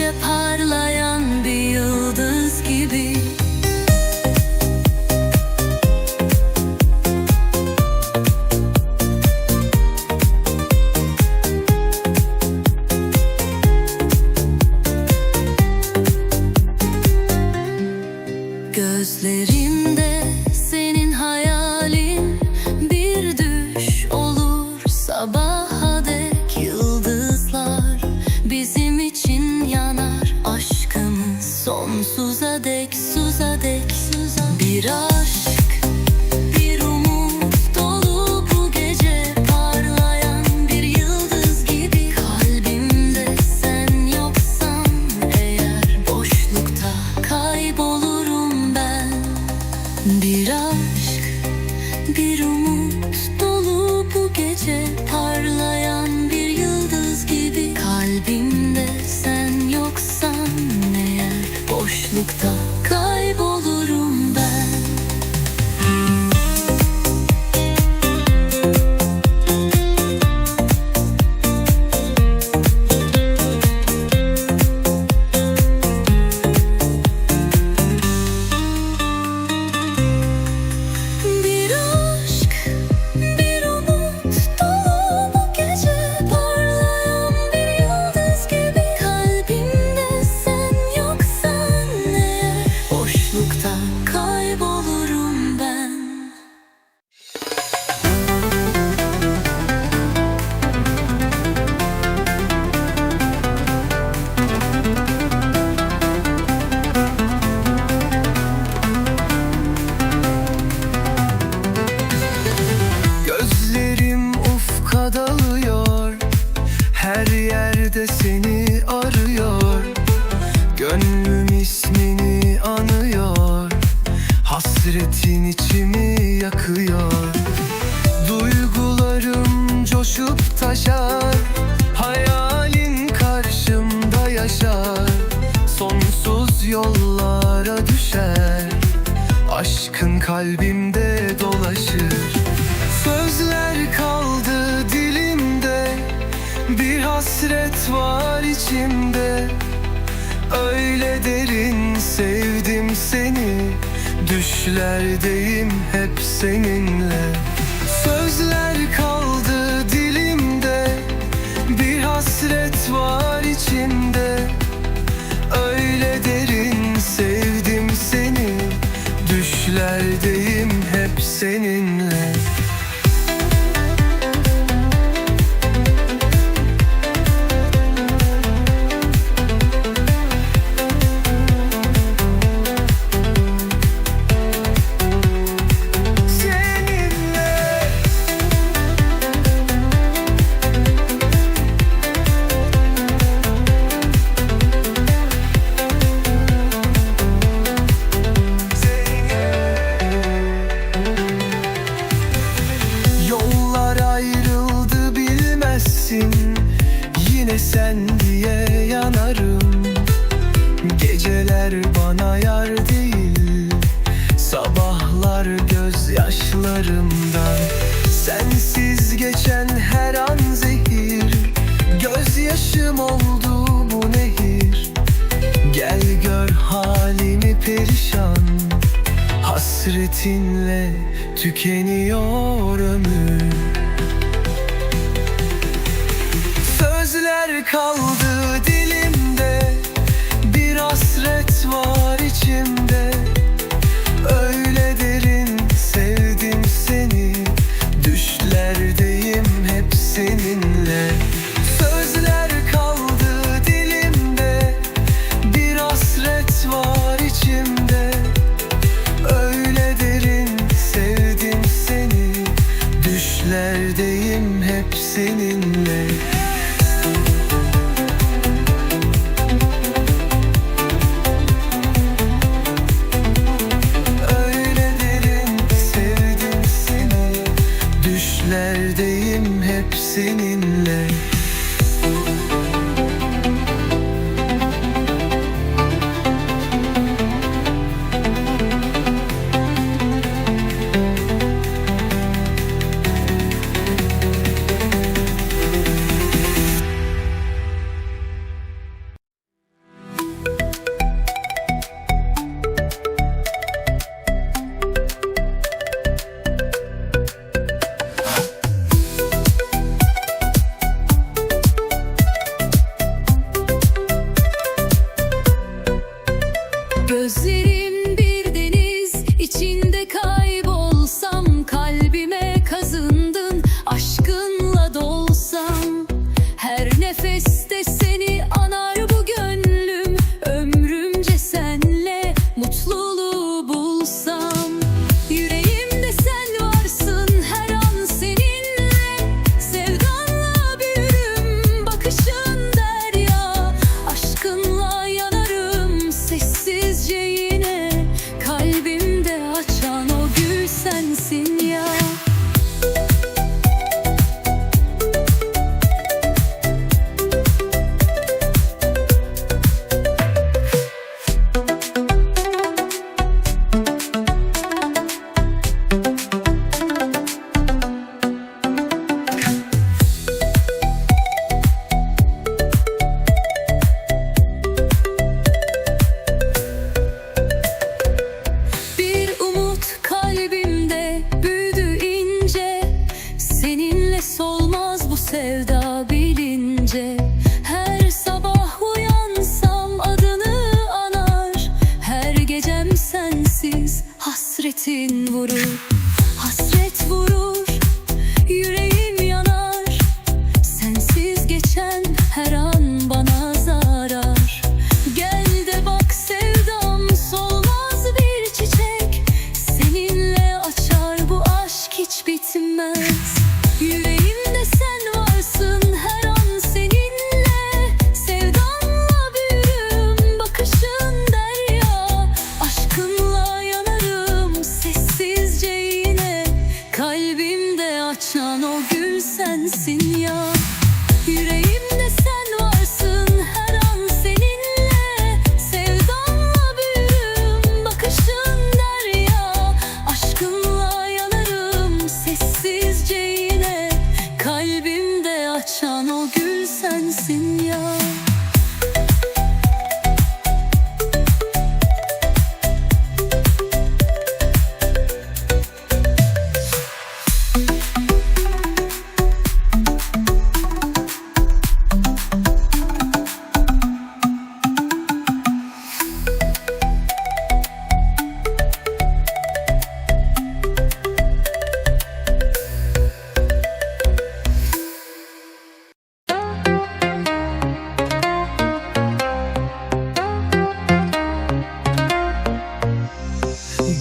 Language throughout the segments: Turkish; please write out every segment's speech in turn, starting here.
gece parlayan bir yıldız gibi. Gözlerimde senin hayalin, bir düş olur sabaha dek. Yıldızlar bizim için yanar, aşkımız sonsuza dek, suza dek. Bir aşk, bir umut dolu bu gece, parlayan bir yıldız gibi. Kalbimde sen yoksan eğer, boşlukta kaybolurum ben. Bir aşk, bir umut dolu bu gece, parlayan bir yıldız gibi. Kalbimde sen yoksan eğer, boşlukta kaybolurum ben. Bir aşk, bir umut dolu bu gece, parlayan bir yıldız gibi. Kalbimde sen yoksan eğer, boşlukta kaybolurum ben. Gözlerim ufka dalıyor, her yerde seni arıyor. Gönlüm ismini anıyor, hasretin içimi yakıyor. Duygularım coşup taşar, hayalin karşımda yaşar. Sonsuz yollara düşer, aşkın kalbimde dolaşır. Sözler kaldı dilimde, bir hasret var içimde. Öyle derin sevdim seni, düşlerdeyim hep seninle. Sözler kaldı dilimde, bir hasret var içimde. Öyle derin sevdim seni, düşlerdeyim hep seninle. Yollar ayrıldı bilmezsin, yine sen diye yanarım. Geceler bana yar değil, sabahlar gözyaşlarımdan. Sensiz geçen her an zehir, gözyaşım oldu bu nehir. Gel gör halimi perişan, hasretinle tükeniyor ömür. Sözler kaldı dilimde, bir hasret var içimde. Öyle derin sevdim seni, düşlerdeyim hep seninle. Sözler kaldı dilimde, bir hasret var içimde. Öyle derin sevdim seni, düşlerdeyim hep seninle. Gözlerim bir deniz, içinde kaybolsam, kalbime kazındın, aşkınla dolsam. Her nefeste seni anar bu gönlüm, ömrümce senle mutluluğu bulsam. Yüreğimde sen varsın, her an seninle, sevdanla büyürüm, bakışın derya. Aşkınla yanarım sessizce yine, kalbimde açan o gül sensin ya. Bir umut kalbimde büyüdü ince, seninle solmaz bu sevda bilince. Her sabah uyansam adını anar, her gecem sensiz hasretin vurur. Hasret vurur, yüreğim yanar, sensiz geçen her an bana zarar. Gel de bak sevdam solmaz bir çiçek, seninle açar bu aşk hiç bitmez. Yüreğimde sen varsın, her an seninle, sevdanla büyürüm, bakışın derya. Aşkınla yanarım sessizce yine, kalbimde açan o gül sensin ya. Yüreğimde sen varsın, her an seninle, sevdanla büyürüm, bakışın derya. Aşkınla yanarım sessizce yine, kalbimde açan o gül sensin ya.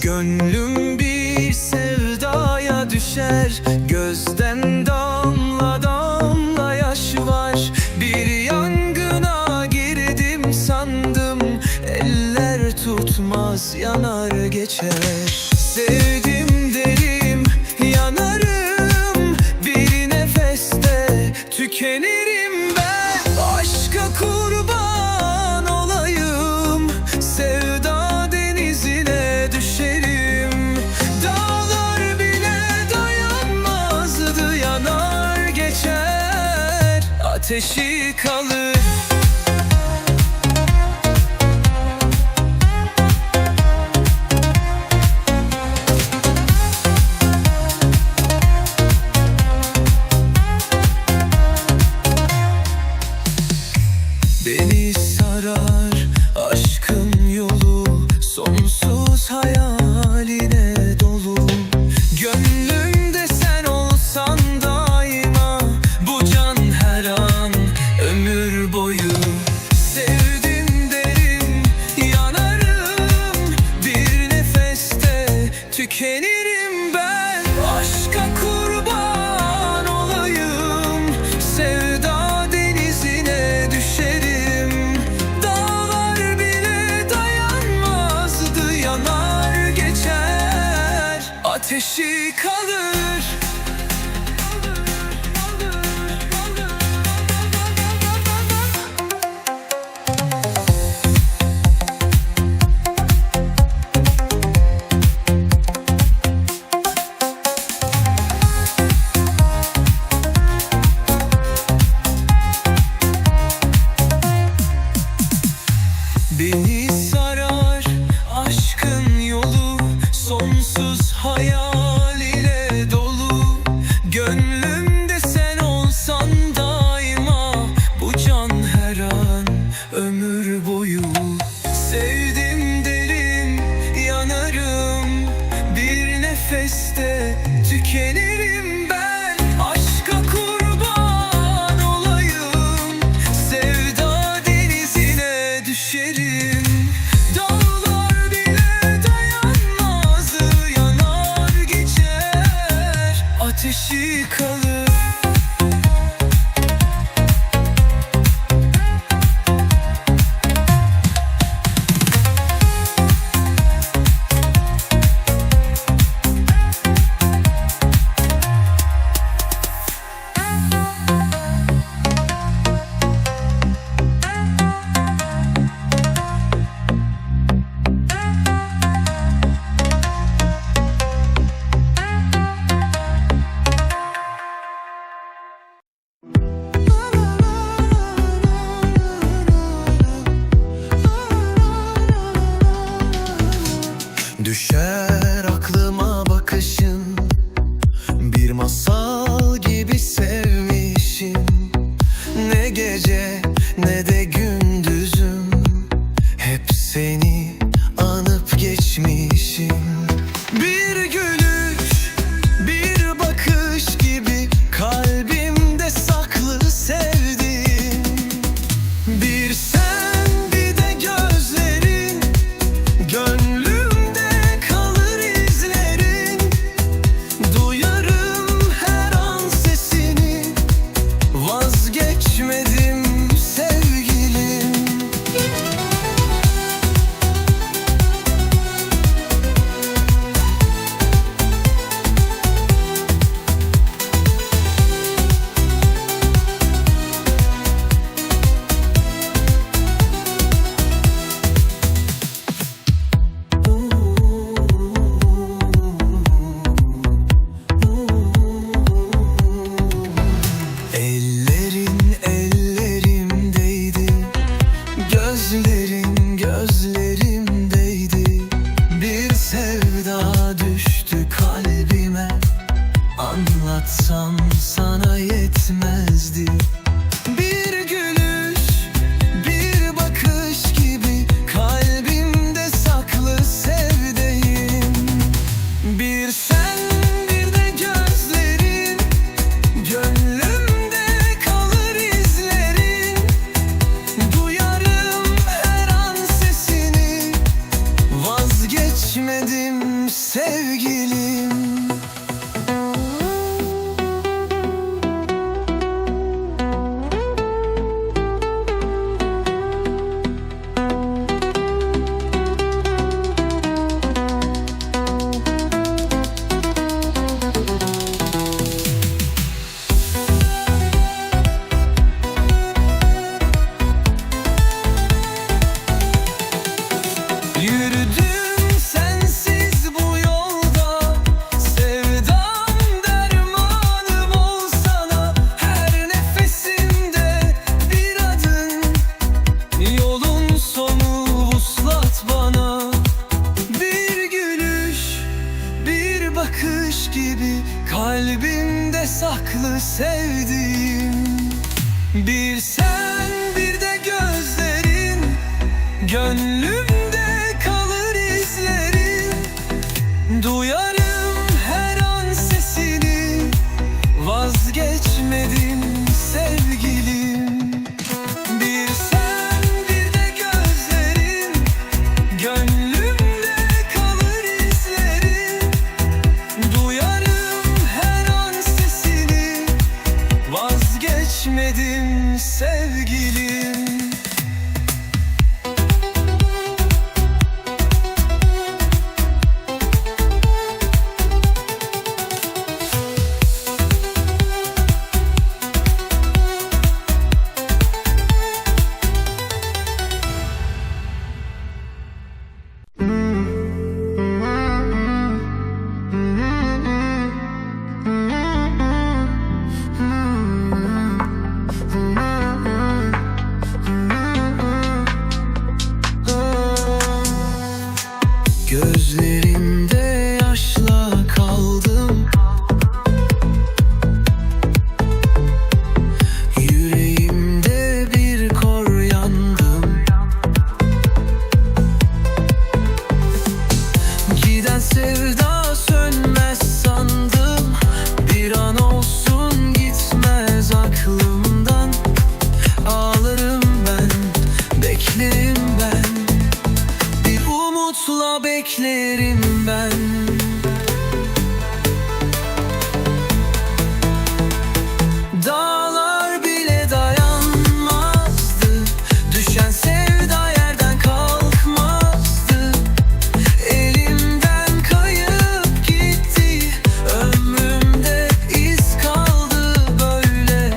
Gönlüm bir sevdaya düşer, gözden damla damla yaş var. Bir yangına girdim sandım, eller tutmaz yanar geçer. Sevdim derim, yanarım, bir nefeste tükenirim ben. Aşka kurban olayım, sevda denizine düşerim. Dağlar bile dayanmazdı, yanar geçer, ateşi kalır. Beni sarar aşkın yolu, sonsuz hayaline dolu. Gönlümde sen olsan daima, bu can her an ömür boyu. Sevdim derim, yanarım, bir nefeste tükenirim ben. Aşka kurban olayım, sevda denizine düşerim. Dağlar bile dayanmazdı, yanar geçer, ateşi kalır. Beni sarar aşkın yolu, sonsuz hayal ile dolu. Gönlümde sen olsan daima, bu can her an ömür boyu. Sevdim de düşerim. Dağlar bile dayanmaz, yanar geçer, ateşi kalır. Düşer aklıma bakışın, bir masal gibi sevmişim. Ne gece ne de gündüzüm, hep seni anıp geçmişim. Bir gülüş, bir bakış gibi kalbimde saklı sevdiğim. Bir sen bir de gözlerin, gönlümde kalır izlerin. Duyarım her an sesini, vazgeçmedim sevgilim. Ellerin ellerimdeydi, gözlerin gözlerimdeydi. Bir sevda düştü kalbime, anlatsam sana yetmezdi. Bir gülüş, bir bakış gibi kalbimde saklı sevdiğim. Bir sen bir de gözlerin, gönlümde kalır izlerin. Duyarım her an sesini, vazgeçmedim sevgilim. Yürüdüm sensiz bu yolda, sevdam dermanım ol sana. Her nefesimde bir adın, yolun sonu vuslat bana. Bir gülüş, bir bakış gibi kalbimde saklı sevdiğim. Bir sen bir de gözlerin, gönlümde kalır izlerin. Duyarım her an sesini, vazgeçmedim sevgilim. Bir sen bir de gözlerin, gönlümde kalır izlerin. Duyarım her an sesini, vazgeçmedim sevgilim. beklerim ben. Dağlar bile dayanmazdı, düşen sevda yerden kalkmazdı. Elimden kayıp gitti, ömrümde iz kaldı böyle.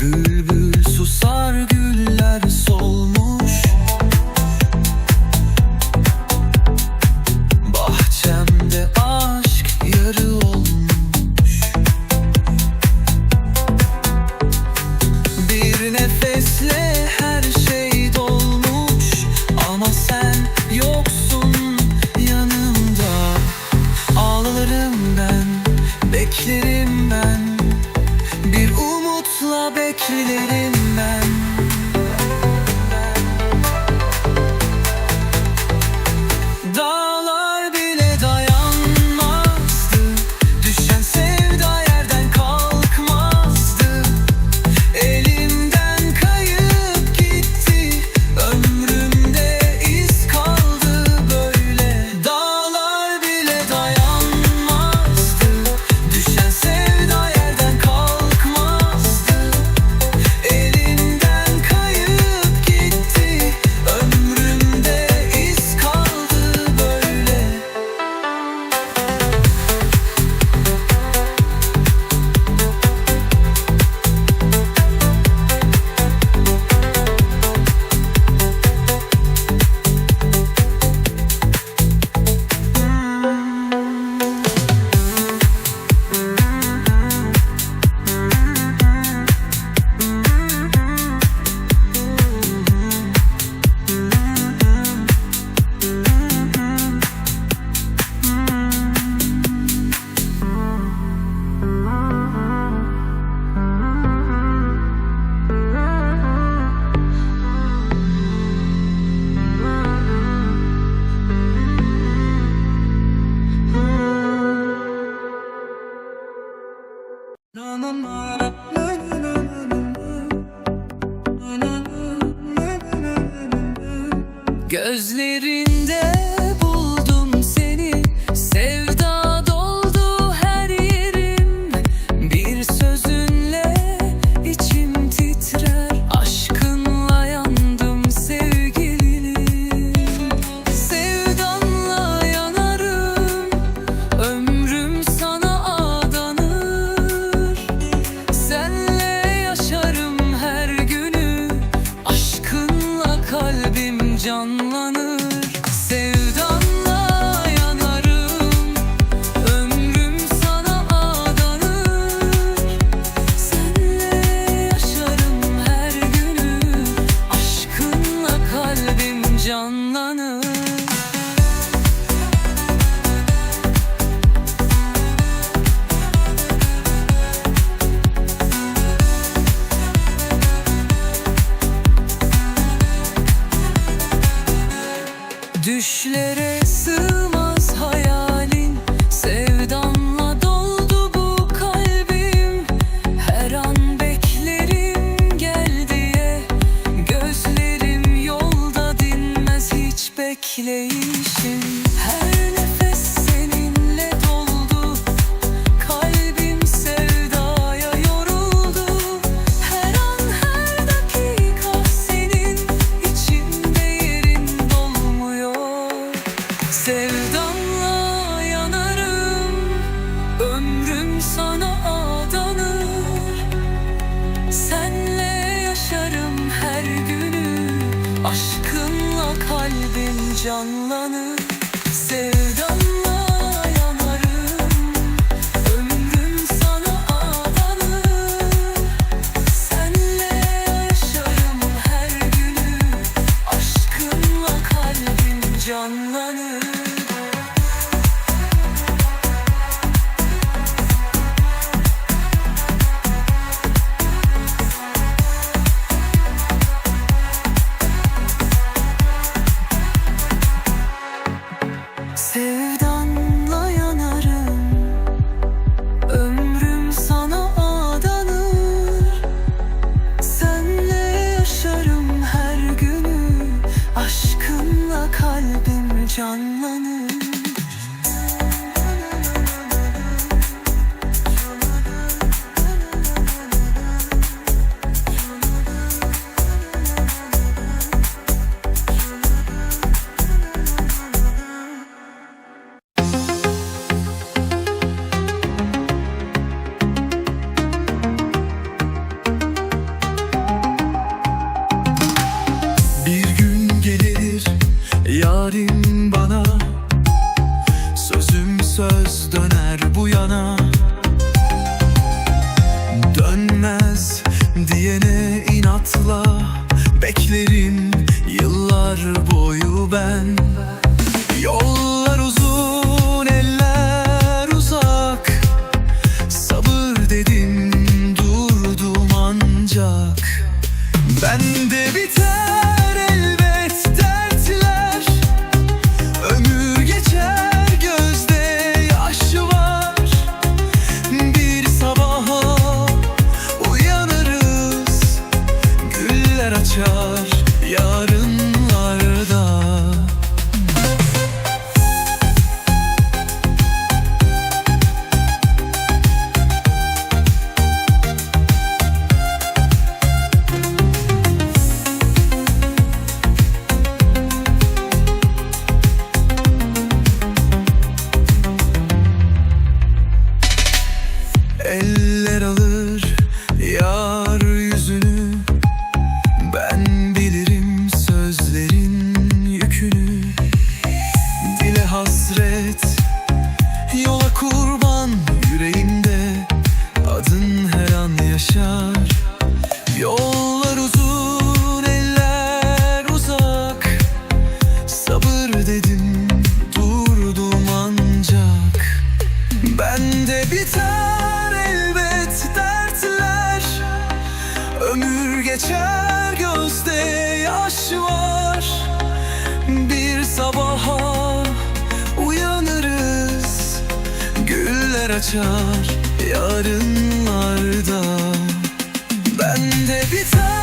Bülbül susar, güller solmuş, bahçemde aşk yarı olmuş. Bir nefesle her şey dolmuş, ama sen yoksun yanımda. Ağlarım ben, beklerim ben, bir umutla beklerim ben. Dağlar bile dayanmazdı, düşen sevda yerden kalkmazdı. Elimden kayıp gitti, ömrümde iz kaldı böyle. Dağlar bile dayanmazdı, düşen sevda yerden kalkmazdı. Elimden kayıp gitti, ömrümde iz kaldı böyle. Gözlerinde buldum seni, sevda doldu her yerim. Bir sözünle içim titrer, aşkınla yandım sevgilim. Sevdanla yanarım, ömrüm sana adanır. Senle yaşarım her günü, aşkınla kalbim canlanır. Sevdanla yanarım, ömrüm sana adanır. Senle yaşarım her günü, aşkınla kalbim canlanır. Düşlere sığmaz hayalin, sevdanla doldu bu kalbim. Her an beklerim gel diye, gözlerim yolda dinmez hiç bekleyişim. Her nefes seninle doldu, kalbim sevdaya yoruldu. Her an her dakika senin içimde yerin dolmuyor. Sevdanla yanarım, ömrüm sana adanır. Senle yaşarım her günü, aşkınla kalbim canlanır. Sevdanla yanarım, ömrüm sana adanır. Senle yaşarım her günü, aşkınla kalbim canlanır. canlanır. Bir gün gelir yarim bana, sözüm söz döner bu yana. Dönmez diyene inatla beklerim yıllar boyu ben. Yollar uzun, eller uzak, sabır dedim durdum ancak. Bende biter elbet dertler, ömür geçer gözde yaş var. Bir sabaha uyanırız, güller açar yarınlarda. Eller alır yar yüzünü, ben bilirim sözlerin yükünü. Dile hasret, yola kurban, yüreğimde adın her an yaşar. Yollar uzun, eller uzak, sabır dedim durdum ancak. Bende biter elbet dertler, ömür geçer gözde yaş var. Bir sabaha uyanırız, güller açar yarınlarda. Bende biter